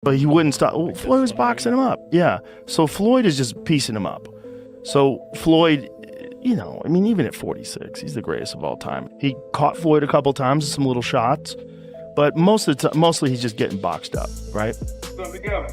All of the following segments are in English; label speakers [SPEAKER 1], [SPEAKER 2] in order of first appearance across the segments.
[SPEAKER 1] But he wouldn't stop. Floyd was boxing him up. Yeah. So Floyd is just piecing him up. So Floyd, you know, I mean, even at 46, he's the greatest of all time. He caught Floyd a couple times with some little shots, but mostly he's just getting boxed up, right?
[SPEAKER 2] Let me go.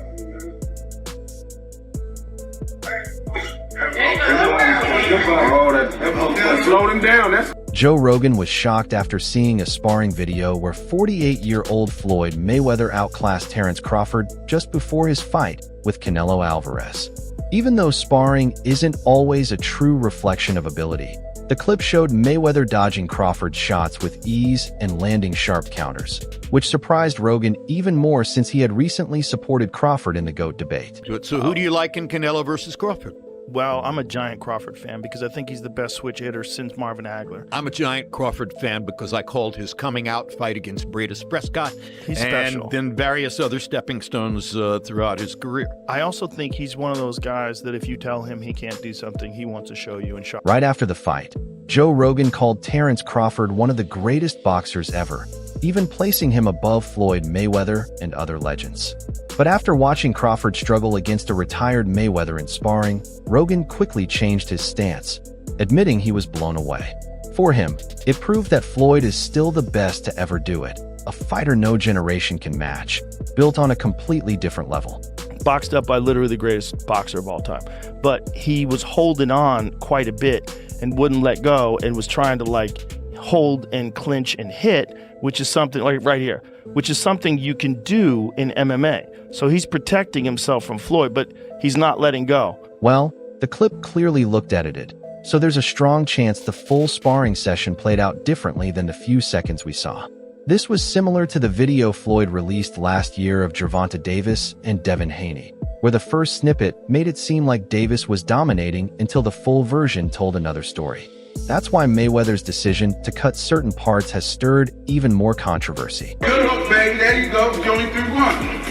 [SPEAKER 2] Slow him down.
[SPEAKER 3] Joe Rogan was shocked after seeing a sparring video where 48-year-old Floyd Mayweather outclassed Terence Crawford just before his fight with Canelo Alvarez. Even though sparring isn't always a true reflection of ability, the clip showed Mayweather dodging Crawford's shots with ease and landing sharp counters, which surprised Rogan even more since he had recently supported Crawford in the GOAT debate.
[SPEAKER 4] So who do you like in Canelo versus Crawford?
[SPEAKER 1] Well, I'm a giant Crawford fan because I think he's the best switch hitter since Marvin Hagler.
[SPEAKER 4] I'm a giant Crawford fan because I called his coming out fight against Bradis Prescott
[SPEAKER 1] He's
[SPEAKER 4] and
[SPEAKER 1] special.
[SPEAKER 4] then various other stepping stones throughout his career.
[SPEAKER 1] I also think he's one of those guys that if you tell him he can't do something, he wants to show you and show.
[SPEAKER 3] Right after the fight, Joe Rogan called Terence Crawford one of the greatest boxers ever, even placing him above Floyd Mayweather and other legends. But after watching Crawford struggle against a retired Mayweather in sparring, Rogan quickly changed his stance, admitting he was blown away. For him, it proved that Floyd is still the best to ever do it, a fighter no generation can match, built on a completely different level.
[SPEAKER 1] Boxed up by literally the greatest boxer of all time. But he was holding on quite a bit and wouldn't let go and was trying to like hold and clinch and hit, which is something like right here, which is something you can do in MMA. So he's protecting himself from Floyd, but he's not letting go.
[SPEAKER 3] Well, the clip clearly looked edited, so there's a strong chance the full sparring session played out differently than the few seconds we saw. This was similar to the video Floyd released last year of Gervonta Davis and Devin Haney, where the first snippet made it seem like Davis was dominating until the full version told another story. That's why Mayweather's decision to cut certain parts has stirred even more controversy.
[SPEAKER 2] Good look, baby. There you go. You only threw one.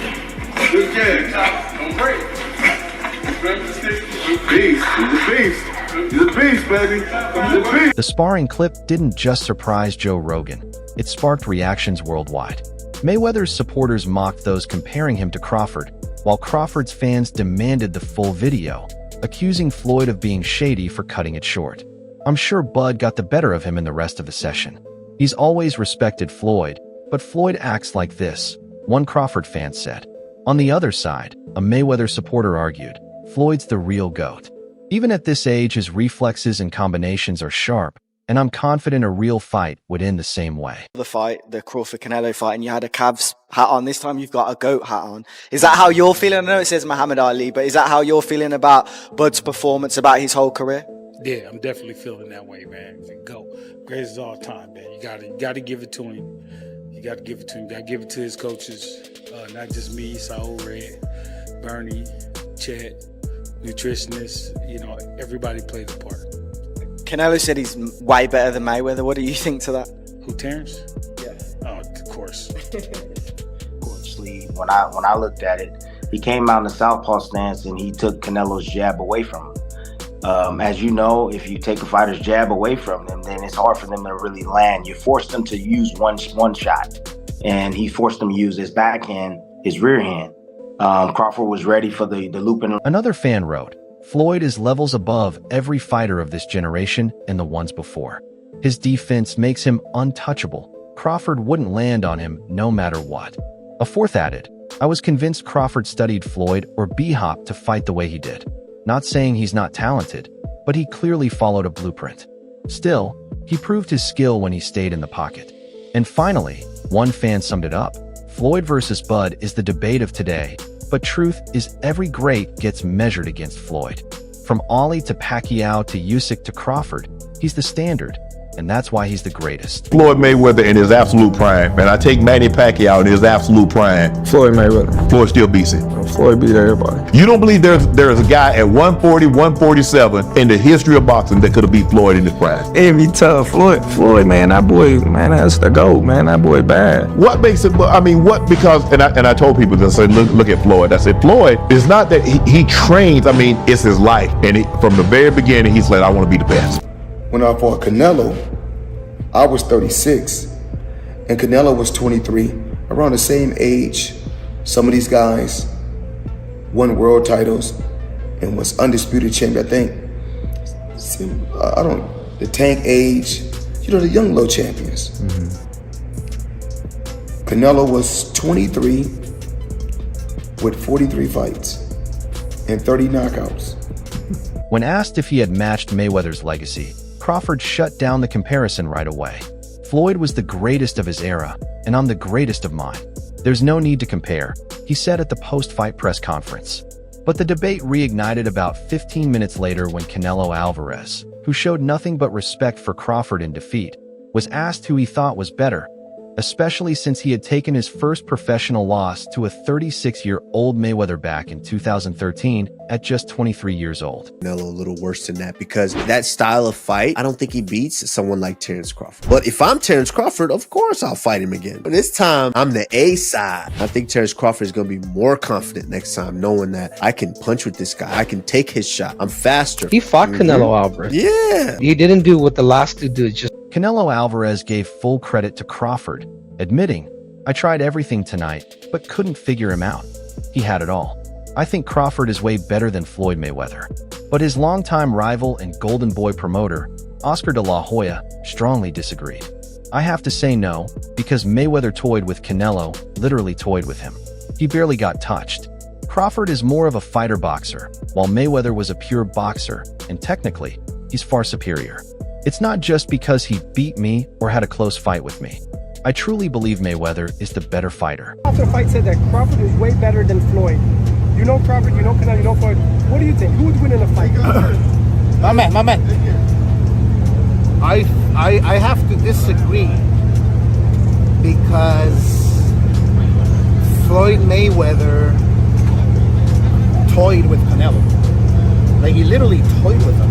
[SPEAKER 2] Good catch. Don't break. He's a beast. He's a beast. He's a beast, baby. He's a beast.
[SPEAKER 3] The sparring clip didn't just surprise Joe Rogan. It sparked reactions worldwide. Mayweather's supporters mocked those comparing him to Crawford, while Crawford's fans demanded the full video, accusing Floyd of being shady for cutting it short. I'm sure Bud got the better of him in the rest of the session. He's always respected Floyd, but Floyd acts like this, one Crawford fan said. On the other side, a Mayweather supporter argued, Floyd's the real GOAT. Even at this age, his reflexes and combinations are sharp, and I'm confident a real fight would end the same way.
[SPEAKER 5] The fight, the Crawford-Canelo fight, and you had a Cavs hat on. This time you've got a GOAT hat on. Is that how you're feeling? I know it says Muhammad Ali, but is that how you're feeling about Bud's performance, about his whole career?
[SPEAKER 6] Yeah, I'm definitely feeling that way, man. Go. Greatest of all time, man. You gotta give it to him. You gotta give it to him. You gotta give it to his coaches. Not just me, Saul Red, Bernie, Chet, nutritionists. You know, everybody played a part.
[SPEAKER 5] Canelo said he's way better than Mayweather. What do you think to that?
[SPEAKER 6] Who, Terence?
[SPEAKER 5] Yeah.
[SPEAKER 6] Oh, of course.
[SPEAKER 7] When I looked at it, he came out in the southpaw stance and he took Canelo's jab away from him. As you know, if you take a fighter's jab away from them, then it's hard for them to really land. You force them to use one shot, and he forced them to use his backhand, his rear hand. Crawford was ready for the looping.
[SPEAKER 3] Another fan wrote, Floyd is levels above every fighter of this generation and the ones before. His defense makes him untouchable. Crawford wouldn't land on him no matter what. A fourth added, I was convinced Crawford studied Floyd or B-Hop to fight the way he did. Not saying he's not talented, but he clearly followed a blueprint. Still, he proved his skill when he stayed in the pocket. And finally, one fan summed it up. Floyd versus Bud is the debate of today, but truth is every great gets measured against Floyd. From Ali to Pacquiao to Usyk to Crawford, he's the standard, and that's why he's the greatest.
[SPEAKER 8] Floyd Mayweather in his absolute prime, and I take Manny Pacquiao in his absolute prime.
[SPEAKER 9] Floyd Mayweather.
[SPEAKER 8] Floyd still beats it.
[SPEAKER 9] Floyd beat everybody.
[SPEAKER 8] You don't believe there's a guy at 140, 147 in the history of boxing that could have beat Floyd in his prime?
[SPEAKER 9] It'd be tough. Floyd, man, that boy, man, that's the GOAT, man. That boy bad.
[SPEAKER 8] What makes it, I mean, what, because, and I told people this, I said, look at Floyd. I said, Floyd, it's not that he trains, I mean, it's his life. And from the very beginning, he said, I want to be the best.
[SPEAKER 10] When I fought Canelo, I was 36 and Canelo was 23, around the same age. Some of these guys won world titles and was undisputed champion. I think, the Tank Age, the young low champions. Canelo was 23 with 43 fights and 30 knockouts.
[SPEAKER 3] When asked if he had matched Mayweather's legacy, Crawford shut down the comparison right away. Floyd was the greatest of his era, and I'm the greatest of mine. There's no need to compare, he said at the post-fight press conference. But the debate reignited about 15 minutes later when Canelo Alvarez, who showed nothing but respect for Crawford in defeat, was asked who he thought was better, especially since he had taken his first professional loss to a 36-year-old Mayweather back in 2013 at just 23 years old.
[SPEAKER 11] Canelo a little worse than that because that style of fight, I don't think he beats someone like Terence Crawford. But if I'm Terence Crawford, of course I'll fight him again. But this time, I'm the A side. I think Terence Crawford is going to be more confident next time, knowing that I can punch with this guy. I can take his shot. I'm faster.
[SPEAKER 12] He fought Canelo Alvarez.
[SPEAKER 11] Yeah.
[SPEAKER 12] He didn't do what the last two did.
[SPEAKER 3] Canelo Alvarez gave full credit to Crawford, admitting, "I tried everything tonight, but couldn't figure him out. He had it all. I think Crawford is way better than Floyd Mayweather." But his longtime rival and Golden Boy promoter, Oscar de la Hoya, strongly disagreed. "I have to say no, because Mayweather toyed with Canelo, literally toyed with him. He barely got touched. Crawford is more of a fighter boxer, while Mayweather was a pure boxer, and technically, he's far superior. It's not just because he beat me or had a close fight with me. I truly believe Mayweather is the better fighter."
[SPEAKER 13] After the fight said that Crawford is way better than Floyd. You know Crawford, you know Canelo, you know Floyd. What do you think? Who would win in a fight?
[SPEAKER 14] My man. I have to disagree because Floyd Mayweather toyed with Canelo. Like, he literally toyed with him.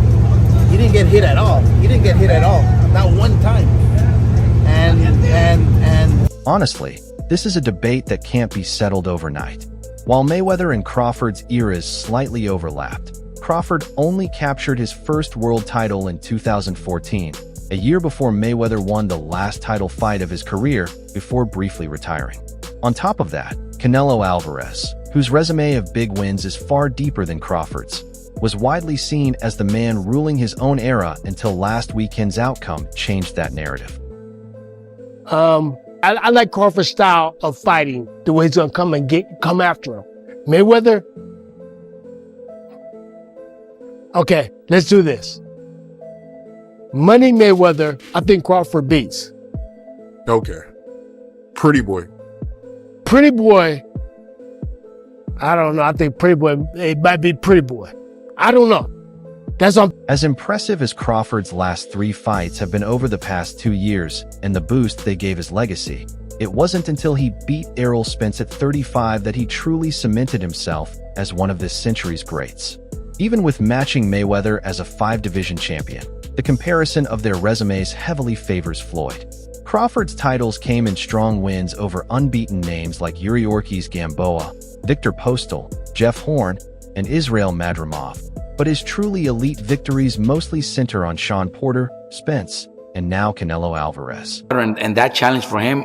[SPEAKER 14] He didn't get hit at all. Not one time. And
[SPEAKER 3] honestly, this is a debate that can't be settled overnight. While Mayweather and Crawford's eras slightly overlapped, Crawford only captured his first world title in 2014, a year before Mayweather won the last title fight of his career before briefly retiring. On top of that, Canelo Alvarez, whose resume of big wins is far deeper than Crawford's, was widely seen as the man ruling his own era until last weekend's outcome changed that narrative.
[SPEAKER 15] I like Crawford's style of fighting, the way he's gonna come after him. Mayweather? Okay, let's do this. Money Mayweather, I think Crawford beats.
[SPEAKER 16] Okay. Pretty boy.
[SPEAKER 15] Pretty boy, I don't know. I think Pretty Boy, it might be Pretty Boy. I don't know. That's on.
[SPEAKER 3] As impressive as Crawford's last 3 fights have been over the past 2 years and the boost they gave his legacy, it wasn't until he beat Errol Spence at 35 that he truly cemented himself as one of this century's greats. Even with matching Mayweather as a 5-division champion, the comparison of their resumes heavily favors Floyd. Crawford's titles came in strong wins over unbeaten names like Yuri Ortiz Gamboa, Victor Postal, Jeff Horn, and Israel Madrimov, but his truly elite victories mostly center on Sean Porter, Spence, and now Canelo Alvarez.
[SPEAKER 17] And that challenge for him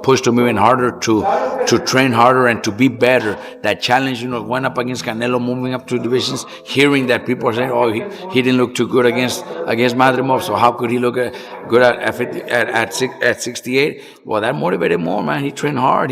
[SPEAKER 17] pushed him even harder to train harder and to be better. That challenge, went up against Canelo, moving up 2 divisions, hearing that people are saying, "Oh, he didn't look too good against Madrimov, so how could he look good at 68?" Well, that motivated more, man. He trained hard.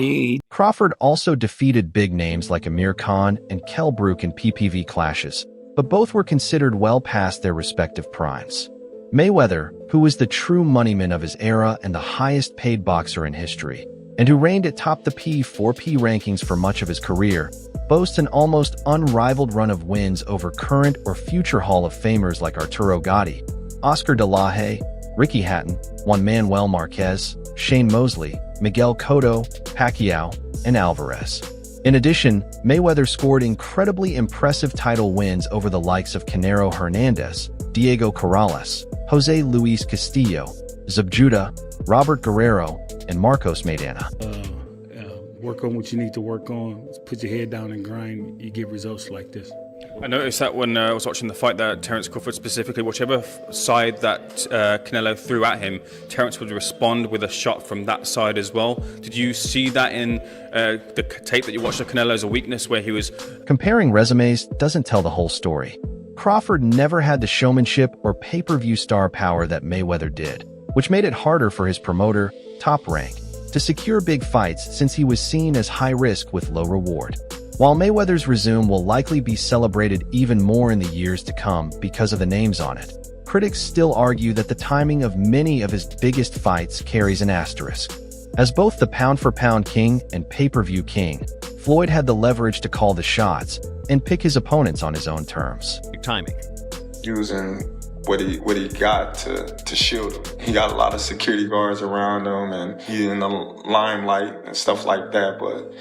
[SPEAKER 3] Crawford also defeated big names like Amir Khan and Kell Brook in PPV clashes, but both were considered well past their respective primes. Mayweather, who was the true moneyman of his era and the highest paid boxer in history, and who reigned atop the P4P rankings for much of his career, boasts an almost unrivaled run of wins over current or future Hall of Famers like Arturo Gatti, Oscar de la Hoya, Ricky Hatton, Juan Manuel Marquez, Shane Mosley, Miguel Cotto, Pacquiao, and Alvarez. In addition, Mayweather scored incredibly impressive title wins over the likes of Canelo Hernandez, Diego Corrales, Jose Luis Castillo, Zub Judah, Robert Guerrero, and Marcos Maidana.
[SPEAKER 6] Work on what you need to work on. Put your head down and grind. You get results like this.
[SPEAKER 18] I noticed that when I was watching the fight that Terence Crawford specifically, whichever side that Canelo threw at him, Terence would respond with a shot from that side as well. Did you see that in the tape that you watched of Canelo as a weakness where he was...
[SPEAKER 3] Comparing resumes doesn't tell the whole story. Crawford never had the showmanship or pay-per-view star power that Mayweather did, which made it harder for his promoter, Top Rank, to secure big fights since he was seen as high risk with low reward. While Mayweather's resume will likely be celebrated even more in the years to come because of the names on it, critics still argue that the timing of many of his biggest fights carries an asterisk. As both the pound-for-pound king and pay-per-view king, Floyd had the leverage to call the shots and pick his opponents on his own terms.
[SPEAKER 4] Timing.
[SPEAKER 19] Using what he got to shield him. He got a lot of security guards around him, and he's in the limelight and stuff like that, but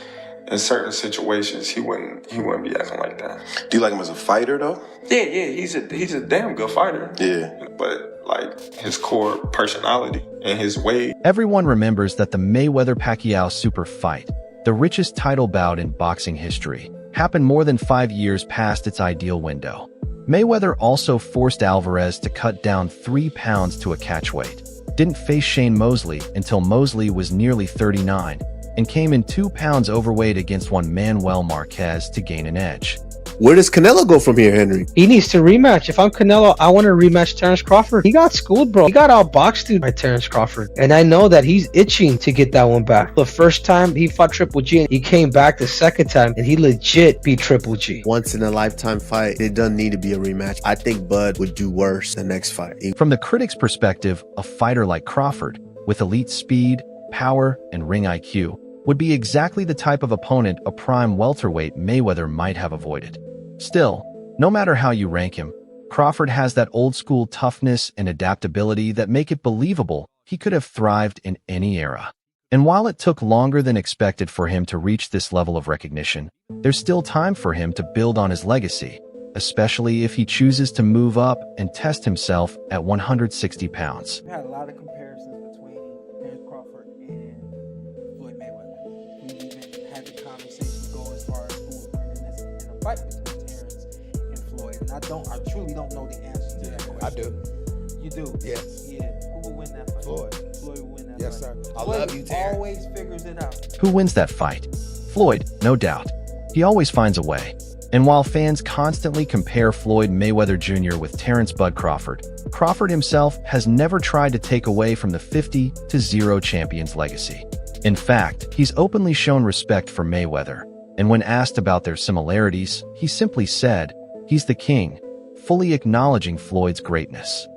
[SPEAKER 19] in certain situations, he wouldn't be acting like that.
[SPEAKER 20] Do you like him as a fighter, though?
[SPEAKER 19] Yeah, he's a damn good fighter.
[SPEAKER 20] Yeah.
[SPEAKER 19] But like his core personality and his way.
[SPEAKER 3] Everyone remembers that the Mayweather-Pacquiao super fight, the richest title bout in boxing history, happened more than 5 years past its ideal window. Mayweather also forced Alvarez to cut down 3 pounds to a catchweight, didn't face Shane Mosley until Mosley was nearly 39, and came in 2 pounds overweight against one Manuel Marquez to gain an edge.
[SPEAKER 11] Where does Canelo go from here, Henry?
[SPEAKER 12] He needs to rematch. If I'm Canelo, I want to rematch Terence Crawford. He got schooled, bro. He got outboxed, dude, by Terence Crawford. And I know that he's itching to get that one back. The first time he fought Triple G, he came back the second time, and he legit beat Triple G.
[SPEAKER 11] Once in a lifetime fight. It doesn't need to be a rematch. I think Bud would do worse the next fight.
[SPEAKER 3] From the critics' perspective, a fighter like Crawford, with elite speed, power, and ring IQ, would be exactly the type of opponent a prime welterweight Mayweather might have avoided. Still, no matter how you rank him, Crawford has that old-school toughness and adaptability that make it believable he could have thrived in any era. And while it took longer than expected for him to reach this level of recognition, there's still time for him to build on his legacy, especially if he chooses to move up and test himself at 160 pounds.
[SPEAKER 14] We've had a lot of comparisons between Terence Crawford and Floyd Mayweather. We've even had the conversation go as far as who was winning this in a fight between Terence and Floyd. And I truly don't know the answer to that question. I do. You do? Yes. Yeah. Who will win that fight?
[SPEAKER 20] Floyd.
[SPEAKER 14] Floyd will win that
[SPEAKER 20] Yes,
[SPEAKER 14] fight.
[SPEAKER 20] sir. I
[SPEAKER 14] Floyd
[SPEAKER 20] love you, Terence.
[SPEAKER 14] always figures it out.
[SPEAKER 3] Who wins that fight? Floyd, no doubt. He always finds a way. And while fans constantly compare Floyd Mayweather Jr. with Terence Bud Crawford, Crawford himself has never tried to take away from the 50-0 champion's legacy. In fact, he's openly shown respect for Mayweather, and when asked about their similarities, he simply said, "He's the king," fully acknowledging Floyd's greatness.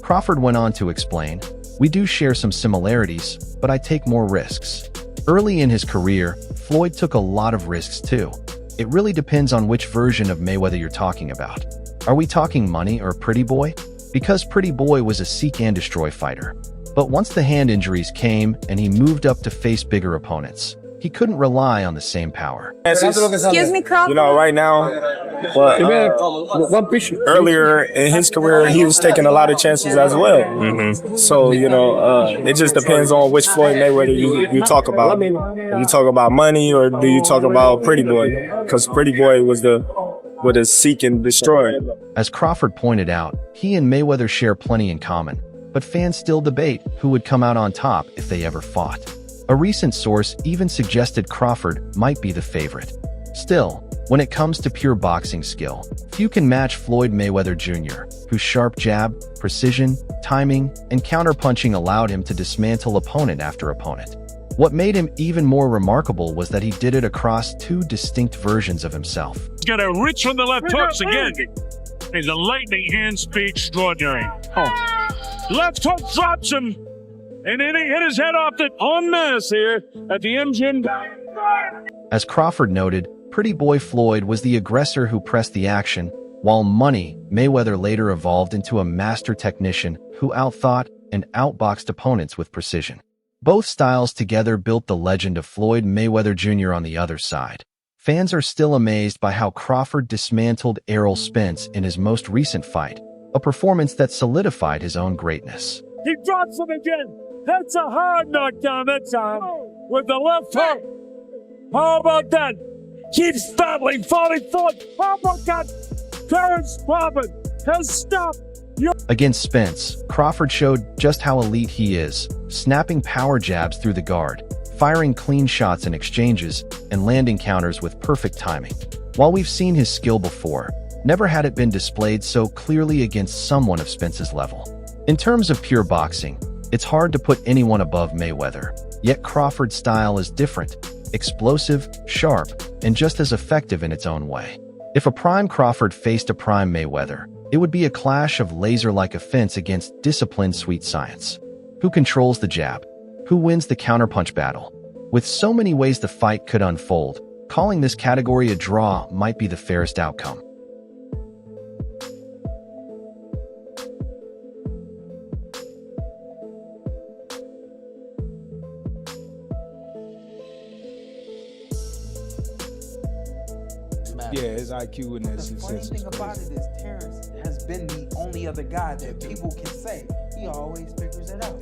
[SPEAKER 3] Crawford went on to explain, "We do share some similarities, but I take more risks." Early in his career, Floyd took a lot of risks too. It really depends on which version of Mayweather you're talking about. Are we talking money or Pretty Boy? Because Pretty Boy was a seek and destroy fighter. But once the hand injuries came and he moved up to face bigger opponents, he couldn't rely on the same power.
[SPEAKER 21] Excuse me, Crawford.
[SPEAKER 22] You know, right now, but earlier in his career, he was taking a lot of chances as well. So, you know, it just depends on which Floyd Mayweather you talk about. Do you talk about money or do you talk about Pretty Boy? Because Pretty Boy was the seek and destroy.
[SPEAKER 3] As Crawford pointed out, he and Mayweather share plenty in common, but fans still debate who would come out on top if they ever fought. A recent source even suggested Crawford might be the favorite. Still, when it comes to pure boxing skill, few can match Floyd Mayweather Jr., whose sharp jab, precision, timing, and counterpunching allowed him to dismantle opponent after opponent. What made him even more remarkable was that he did it across 2 distinct versions of himself.
[SPEAKER 23] He's got a reach from the left hooks again. And the lightning hand speed extraordinary. Left hook drops him. And then he hit his head off the en masse here at the engine.
[SPEAKER 3] As Crawford noted, Pretty Boy Floyd was the aggressor who pressed the action, While money, Mayweather later evolved into a master technician who outthought and outboxed opponents with precision. Both styles together built the legend of Floyd Mayweather Jr. On the other side, fans are still amazed by how Crawford dismantled Errol Spence in his most recent fight, a performance that solidified his own greatness.
[SPEAKER 23] He drops him again. That's a hard knockdown that time with the left hook. How about that? Keeps battling, fighting forth. How about that? Terence Crawford has stopped.
[SPEAKER 3] Against Spence, Crawford showed just how elite he is, snapping power jabs through the guard, firing clean shots in exchanges, and landing counters with perfect timing. While we've seen his skill before, never had it been displayed so clearly against someone of Spence's level. In terms of pure boxing, it's hard to put anyone above Mayweather, yet Crawford's style is different, explosive, sharp, and just as effective in its own way. If a prime Crawford faced a prime Mayweather, it would be a clash of laser-like offense against disciplined sweet science. Who controls the jab? Who wins the counterpunch battle? With so many ways the fight could unfold, calling this category a draw might be the fairest outcome.
[SPEAKER 1] Yeah, his IQ in that
[SPEAKER 14] The funny thing about it is Terence has been the only other guy that people can say he always figures it out.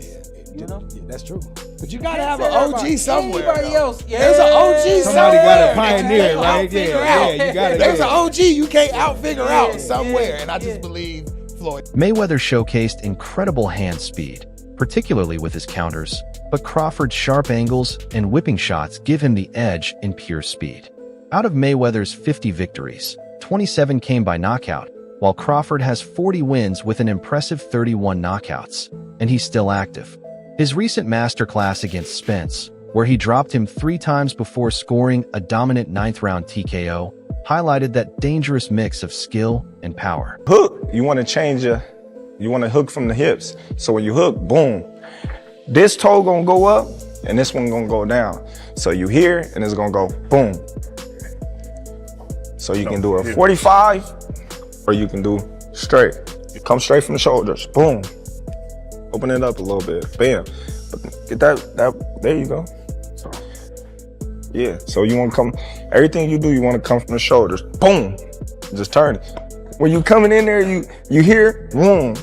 [SPEAKER 14] You know?
[SPEAKER 1] Yeah, that's true. But you gotta
[SPEAKER 14] Can't
[SPEAKER 1] have
[SPEAKER 14] say
[SPEAKER 1] an
[SPEAKER 14] that
[SPEAKER 1] OG
[SPEAKER 14] about
[SPEAKER 1] somewhere.
[SPEAKER 14] anybody
[SPEAKER 1] though.
[SPEAKER 14] else.
[SPEAKER 1] There's an OG
[SPEAKER 14] Somebody
[SPEAKER 1] somewhere.
[SPEAKER 14] gotta
[SPEAKER 1] pioneer,
[SPEAKER 14] out
[SPEAKER 1] right?
[SPEAKER 14] figure
[SPEAKER 1] Yeah,
[SPEAKER 14] out.
[SPEAKER 1] you gotta. There's an OG you can't out figure out somewhere, and I just believe Floyd.
[SPEAKER 3] Mayweather showcased incredible hand speed, particularly with his counters, but Crawford's sharp angles and whipping shots give him the edge in pure speed. Out of Mayweather's 50 victories, 27 came by knockout, while Crawford has 40 wins with an impressive 31 knockouts, and he's still active. His recent masterclass against Spence, where he dropped him 3 times before scoring a dominant 9th-round TKO, highlighted that dangerous mix of skill and power.
[SPEAKER 22] Hook, you want to change you want to hook from the hips. So when you hook, boom, this toe gonna go up and this one gonna go down. So you here and it's gonna go boom. So you can do a 45 or you can do straight. You come straight from the shoulders, boom. Open it up a little bit, bam. Get that, there you go. Yeah, so you want to come, everything you do, you want to come from the shoulders, boom. Just turn it. When you coming in there, you hear, boom.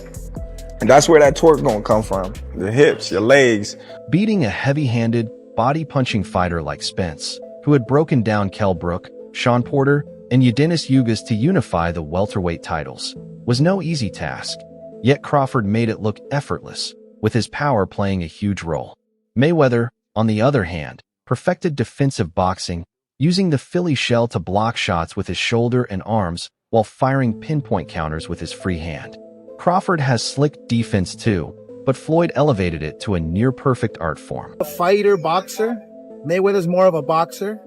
[SPEAKER 22] And that's where that torque gonna come from. The hips, your legs.
[SPEAKER 3] Beating a heavy-handed, body-punching fighter like Spence, who had broken down Kell Brook, Sean Porter, and Yadinis Ugas to unify the welterweight titles, was no easy task. Yet Crawford made it look effortless, with his power playing a huge role. Mayweather, on the other hand, perfected defensive boxing, using the Philly shell to block shots with his shoulder and arms while firing pinpoint counters with his free hand. Crawford has slick defense too, but Floyd elevated it to a near-perfect art form.
[SPEAKER 20] A fighter, boxer. Mayweather's more of a boxer.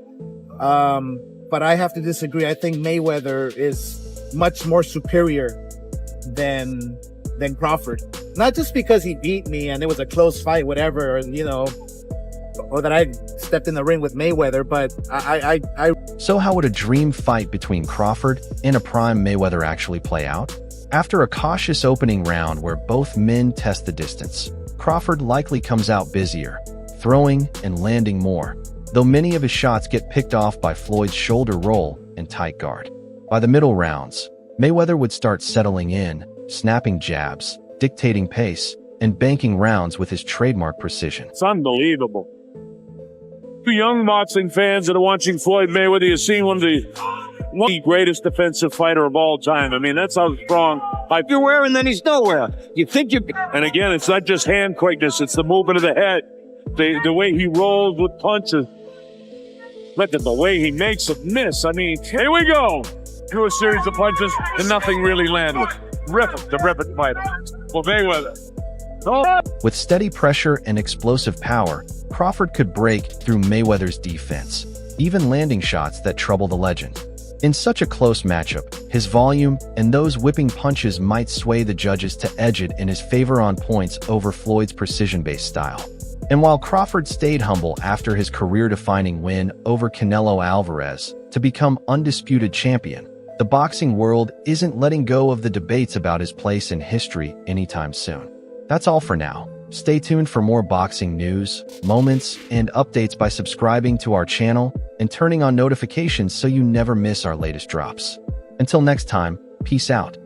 [SPEAKER 20] But I have to disagree. I think Mayweather is much more superior than Crawford. Not just because he beat me and it was a close fight, whatever, or that I stepped in the ring with Mayweather, but I
[SPEAKER 3] So how would a dream fight between Crawford and a prime Mayweather actually play out? After a cautious opening round where both men test the distance, Crawford likely comes out busier, throwing and landing more, though many of his shots get picked off by Floyd's shoulder roll and tight guard. By the middle rounds, Mayweather would start settling in, snapping jabs, dictating pace, and banking rounds with his trademark precision.
[SPEAKER 23] It's unbelievable. For young boxing fans that are watching Floyd Mayweather, you're seeing one of the greatest defensive fighter of all time. I mean, that's how strong. You're where and then he's nowhere. You think you... And again, it's not just hand quickness, it's the movement of the head. The way he rolls with punches. Look at the way he makes it miss. I mean, here we go. Through a series of punches and nothing really landed. The ripping fighter. Well, Mayweather. Oh.
[SPEAKER 3] With steady pressure and explosive power, Crawford could break through Mayweather's defense, even landing shots that trouble the legend. In such a close matchup, his volume and those whipping punches might sway the judges to edge it in his favor on points over Floyd's precision-based style. And while Crawford stayed humble after his career-defining win over Canelo Alvarez to become undisputed champion, The boxing world isn't letting go of the debates about his place in history anytime soon. That's all for now. Stay tuned for more boxing news, moments, and updates by subscribing to our channel and turning on notifications so you never miss our latest drops. Until next time, peace out.